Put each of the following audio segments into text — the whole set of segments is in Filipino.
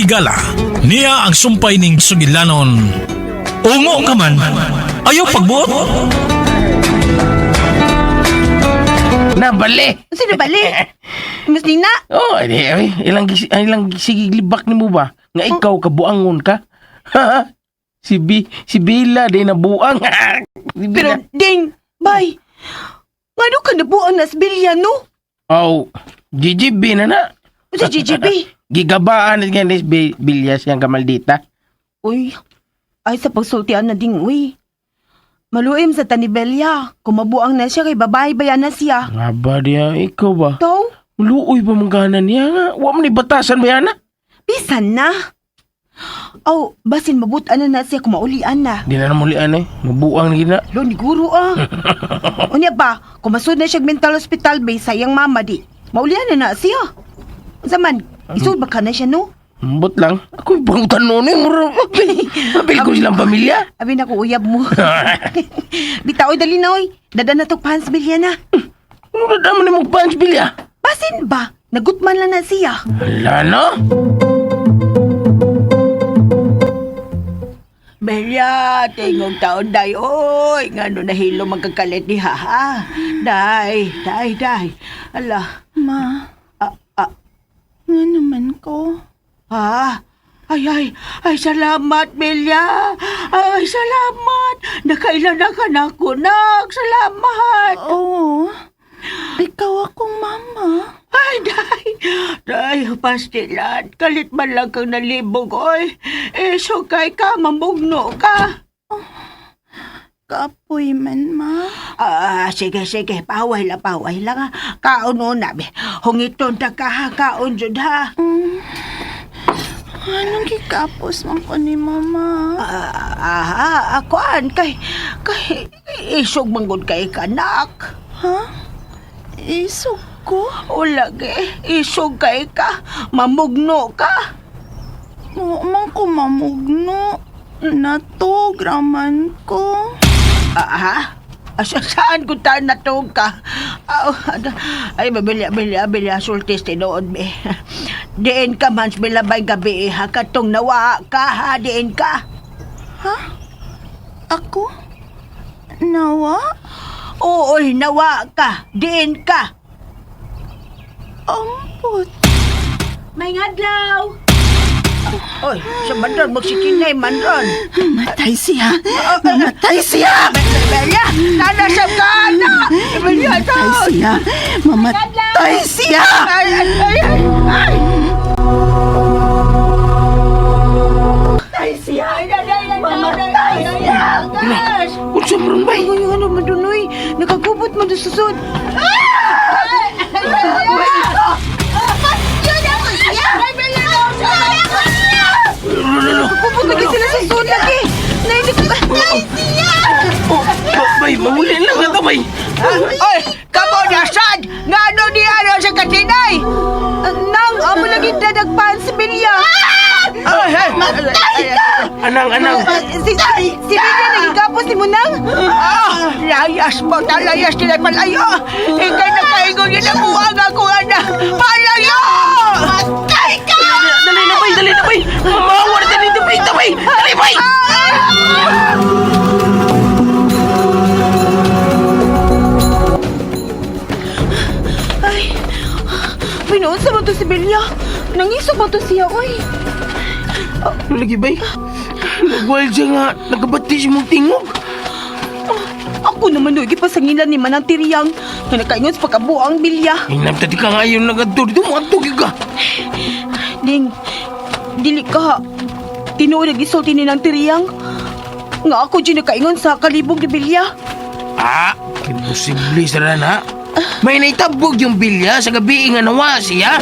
higala. Niya ang sumpay ning sugilanon. Ungo ka man, ayaw pagbuot. Nabali! Sino bali? Mas nina? Oh, ilang sigilibak ni mo ba? Nga ikaw kabuangon ka? Ha? Si Bila din na buang. Si Pero Bila. ding, bay. Nga ka nabuang na sa bilya, no? Oh, GGB na. Sa GGB. Gigabaan at ganyan Bilya siyang kamaldita. Uy, ay sa pagsultian na ding, uy. Maluim sa tanibelya. Kumabuang na siya kay babae bayan na siya. Nga ba diya, ikaw ba? Taw, Luoy pa mangganan niya nga. Huwag mo ni batasan ba yan na? bisan na. Aw, basin mabutan na siya kumaulian na. Di na namulian eh. Mabuang na gina. Lo, ni guro ah. Unya ba, kung masud na siya mental hospital bay, sayang mama di. Maulian na siya. Zaman, isud ba ka na siya, no? Ambot lang. Ako'y pangutan noon eh. Mapil ko silang pamilya. Abi na ko uyab mo. Bitaoy dali na oy. Dada na to pants bilya na. Ano na daman ni magpans Bilya? Basin ba? Nagutman lang na siya. Wala no? Belya, tingog taon day, oy. Ngano nahilo magkakalit ni ha. Day. Ala. Ma, Ah, nga naman ko. ha? Ay, salamat, Belya. Ay, salamat. Nakailan na ka na ko, nak. Salamat. Oo, ikaw akong mama. Ay, day, pastilan. Kalit man lang kang nalibog, oy. So kay ka, mamugno ka. Kapoy man, ma. Sige, paway lang ha. Kaon na, be. Hungiton ta ka ha, kaon jud ha. Anong gikapos man ko ni mama? Akuan, kay, isog manggod kay kanak. Ha? Isog ko? O lagi, isog kay ka, mamugno ka. Oo man ko mamugno. Natog raman ko. Saan ko tayo natog ka? Ay, bilya, sultis tinood, be. Diin ka man, bilabay gabi, ha? Katong nawa ka, ha? Diin ka. Ha? Ako? Nawa? Oo, nawa ka. Diin ka. Ampot. May ngadlaw. Oy, sa mandron, magsikinay, mandron. Matay siya. Mamatay siya. Bilya, nanasab ka, na. Bilya, Mamatay siya. Mamatay siya. Ay! Mamatay siya. Mamatay siya! Unsa maron ba? Ay, ano madunoy? Nakagubot mo doon susod. Nakagubot lagi sila sa susod lagi. Nainig ka. Bay, mahulin lang ito, bay. Oy, kamo nasad! Nga ano di ano sa katinay? Nang, amo lagi dadagpan si Bilya. Matay ka! Anang. Si Bilya nagigapos ni Munang? Layas mo, talayas nila palayo. Ikay nakaingon yun ang buwag ako, anak. Palayo! Matay ka! Dali na, bay. Mawar na dito, bay. Dali, bay. Ay, pinuon sa mo to si Bilya. Nangisog mo to siya, oy. Lagi, bay. Nagwal siya nga. Nagabati siya mong tingog. Ako naman doon, ipasangilan ni Manang Tiriyang na nakaingon sa pagkabuang Bilya. Hinamtati ka ngayon nagadto dito. Matugig ka. Ding, dili ka. Tinuod nag-isulti ni Nang Tiriyang. Nga ako dyan nakaingon sa kalibog ni Bilya. Imposible sa na. May naitabog yung Bilya sa gabi nga nawa siya.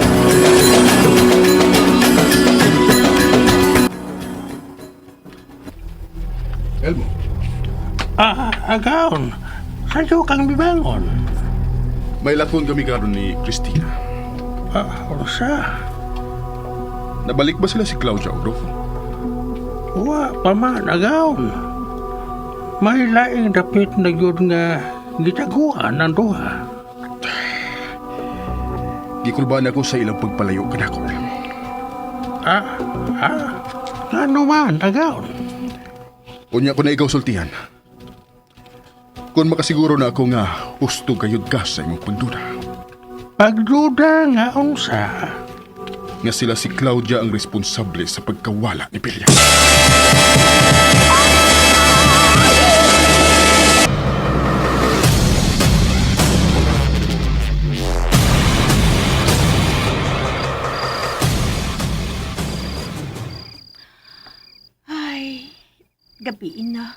Elmo, Agaon. Sadyo kang bibangon. may lakon kami karon ni Christina. Orsa. Nabalik ba sila si Claudia o Rodolfo? Wa pa man agaon. May laing dapit na yun nga gitaguan ng duha. Gikulban ako sa ilang pagpalayo kanako. Ano man, agaon. Unya ko na ikaw sultihan. Kung makasiguro na ako nga husto kayod ka sa imong pagduda. Pagduda nga unsa. Nga sila si Claudia ang responsable sa pagkawala ni Belia. Ay, gabiin na.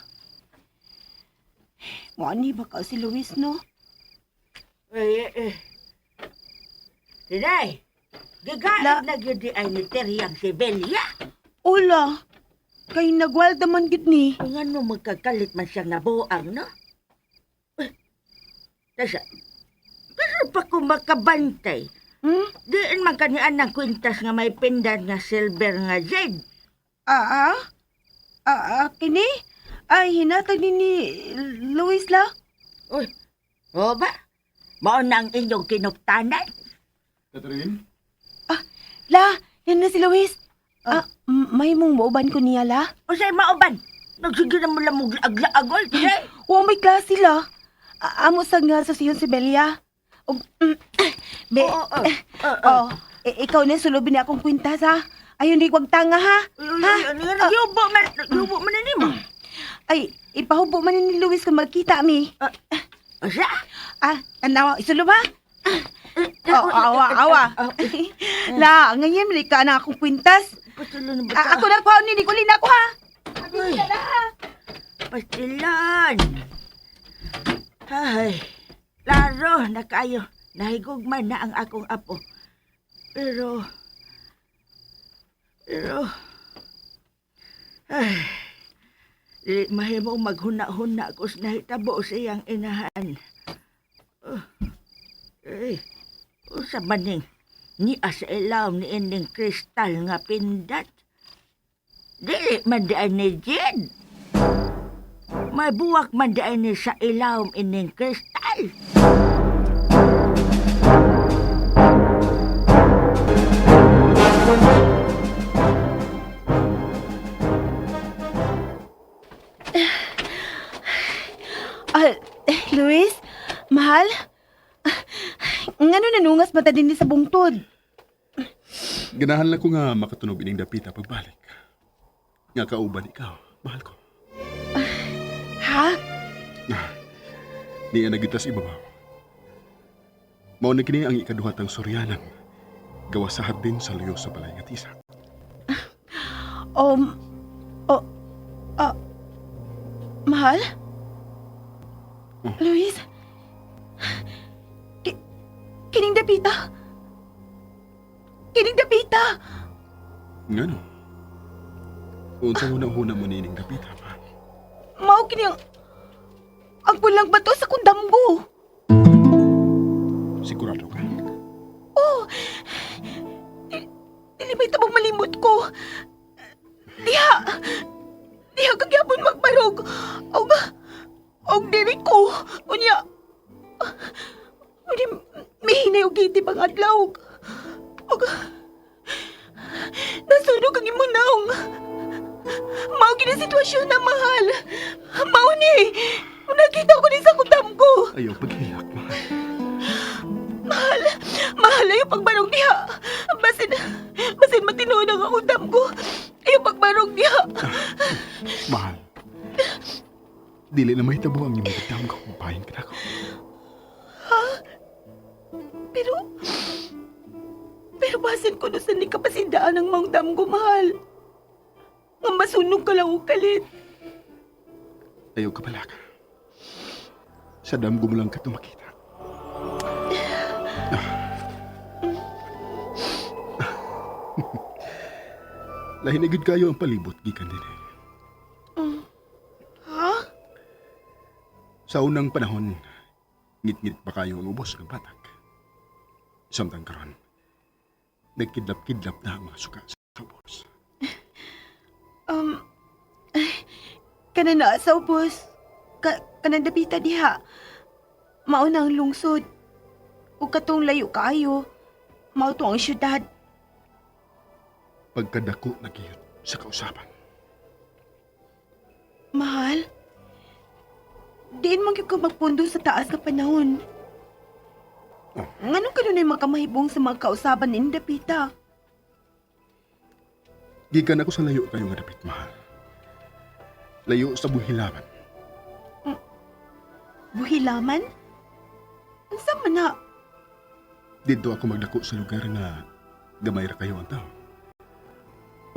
Wani ba ka si Luis, no? Tinay, gagalit na gyud di ay ni Teriyang si Belia. Ula, kay nagwalda man gid ni. Kung ano magkakalit man siyang nabuang, no? Tasa, pero pa ko makabantay. Diin man kanian ng kwintas nga may pindan nga silver nga jade. Kini? Ay, hinatag ni Luis la? Uy, o ba? Mao na ang inyong kinuptanan. Catherine? La, yan na si Luis. May mong mauban ko niya la? O sa'y maoban, nagsige na mo lang mong agla-agol, tinay. Wa may klase la. Amo sa nga sa siyon si Belia. Ikaw na sulubin na akong kwintas ha. Ayun di wag tanga ha. Yubo man na nimo. Ay, ipahubo man ni Luis kung magkita mi. O siya? Anawa, isulub ha? Awa. La, ngayon malika na akong kwintas. Patulo na ba Ako na pa ni Nicolin ako ha. Ay, pastilan. Ay, laro na kayo. Nahigugman na ang akong apo. Pero, ay, di mahimo maghuna-huna ko sa nahitabo sa iyang inahan. Usa maning ni sa ilaw ni ending kristal nga pindat. Dili man di ni Jed. May buwak man di ni sa ilaw ending kristal. Luis? Mahal? Ngano nanungas mata din sa bungtod? Ganahan lang ko nga makatunog ining dapita pagbalik. Nga kauban ikaw, mahal ko. Ha? Di na nagitas ibabaw. Mao na kini ang ikaduhatang suryanan. Gawa sa hardin sa luyo sa balay nga tisa. Mahal? Luis? Kining dapita? Kining dapita? Ngano? Unsa hunang-huna mo nining dapita, mahal? Mao kini ang pulang bato sa kundamgo. Sigurado ka? Dili may tabang malimot ko. Diha kagyapon magbarog. Og diri ko. Unya. Mihinay og giti pang adlaw. Og nasunog ang imunaong. Mao gini sitwasyon na mahal. Mao ni. Nakita ko ni sa kutam ko. Ayaw paghilak, mahal. Mahal ayaw pagbarog niya. Basin matinood ang utam ko. Ayaw pagbarog niya. Mahal. Dili na may tabo ang imong dam ko kung pahin ka na ako. Pero basin ko doon sa ni kapasindaan ng maong dam ko, mahal. Nga masunog ka lang o kalit. Ayaw ka pala ka. Sa damgo mo lang ka tumakita. Lahinagid kayo ang palibot, gikan din eh. Ha? Sa unang panahon, ngit-ngit pa kayo ang ubos ng batak. Samtang karon, nagkidlap-kidlap na ang mga suka sa ubos. Kana na sa ubos. Kanang dapita diha. Mauna ang lungsod. O katong layo kaayo. Mao to ang syudad. pagkadako na giyot sa kausapan. Mahal, diin mo gyud ko magpundo sa taas na panahon. Nganong kanunay makamahibong sa mga kausaban ni Dapita? Gikan ako sa layo kayo nga dapit, mahal. Layo sa buhilaman. Buhilaman? Unsa man na? Dito ako magdako sa lugar nga gamay ra kayo ang tao.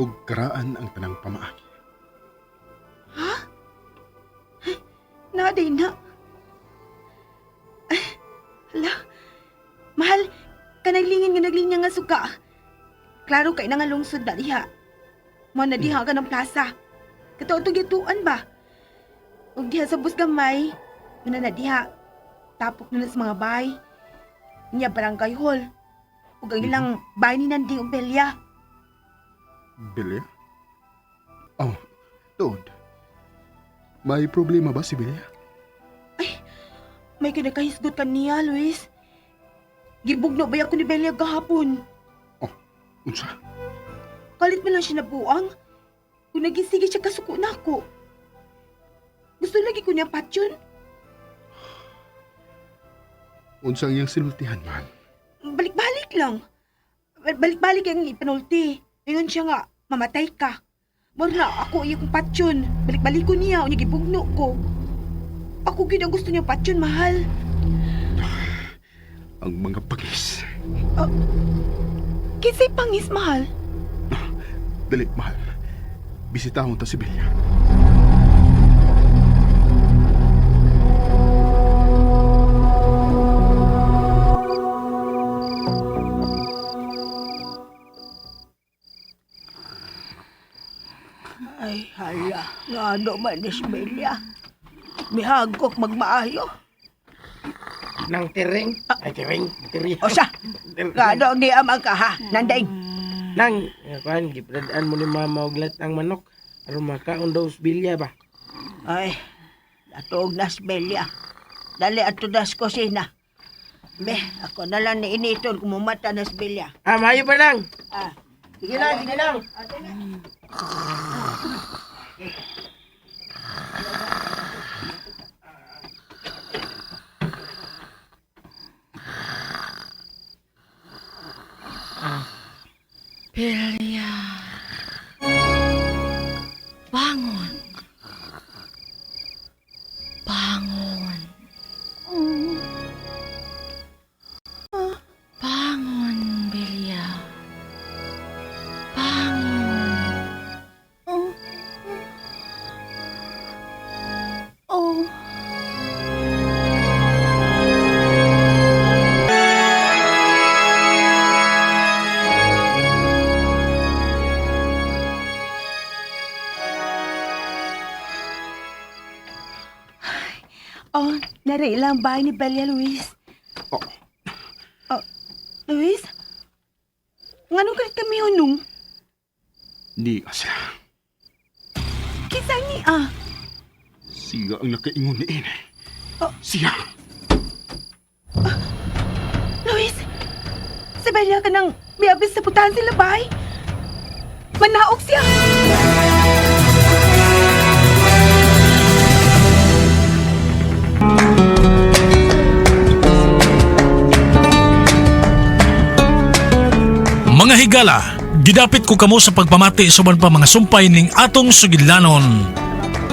Ug karaan ang tanang pamaagi. Naday na. Ay, hala. Mahal, kanaglingin nga naglinya nga suka. Klaro kay na nga lungsod na diha. Mo na diha ka ng plaza. Katuotong gituan ba? Ug diha sa bus gamay, muna na diha. Tapok na sa mga bahay. Niya barangay hall. Ug ang ilang bahay ni Nanding ug Belia. Bilya? Oh, Todd. May problema ba si Bilya? May kinakahisgot ka niya, Luis. Gibugno ba ako ni Belia gahapon? Unsa? Kalit man lang siya nabuang. Kung nagisige siya kasuko na ako. Gusto lagi ko niya patyon. Unsang iyang sinultihan, man? Balik-balik lang. Balik-balik ang ipanulti. Ngayon siya nga, mamatay ka. Mara, ako iya kong patyon. Balik-balik ko niya, o niya gibugno ko. Ako gid ang gusto niya patyon, mahal. Ang mga pagis. Kinsay pangis, mahal? Dali, mahal. Bisitahon ta si Bilya. Ay, hala. Nga ano man, Isbelia. Mihagok magmaayo. Nang tiring. Ay, tiring. O siya, nga ano di amang ka ha, Nanday. Nang, kuhan, gipradaan mo ni mama og lat ang manok. Aron makaon daw sa bilya ba? Ay, natuog na Isbelia. Dali ato das kusina. Be, ako na lang ni initon kumumata na Isbelia. Ah, mayo pa lang. Ah, Sige lang, sige lang. Belia. Bangon. Bangon. Bangon, Belia. Bangon. Oh, Oh, naray lang bahay ni Belia, Luis. Oh, Luis? Nganong kalit kami hunong? di asa. Kisay ni Siya ang nakaingon ni Ine. Siya. Luis, si Belia ka nang miabis sa putahan sila bahay. Manaog siya. Mga higala, gidapit ko kamo sa pagpamati suban pa mga sumpay ning atong sugilanon.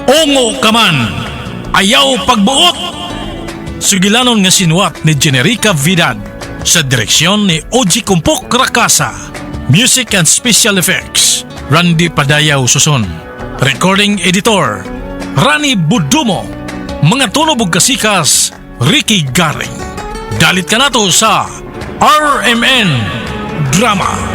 Ongo kaman, ayaw pagbuot. Sugilanon nga sinuwat ni Generica Vidal sa direksyon ni Oji Kumpok Rakasa. Music and Special Effects, Randy Padayaw Suson. Recording Editor, Rani Budumo. Mga tunog ug kasikas, Ricky Garing. Dalit ka nato sa RMN Drama.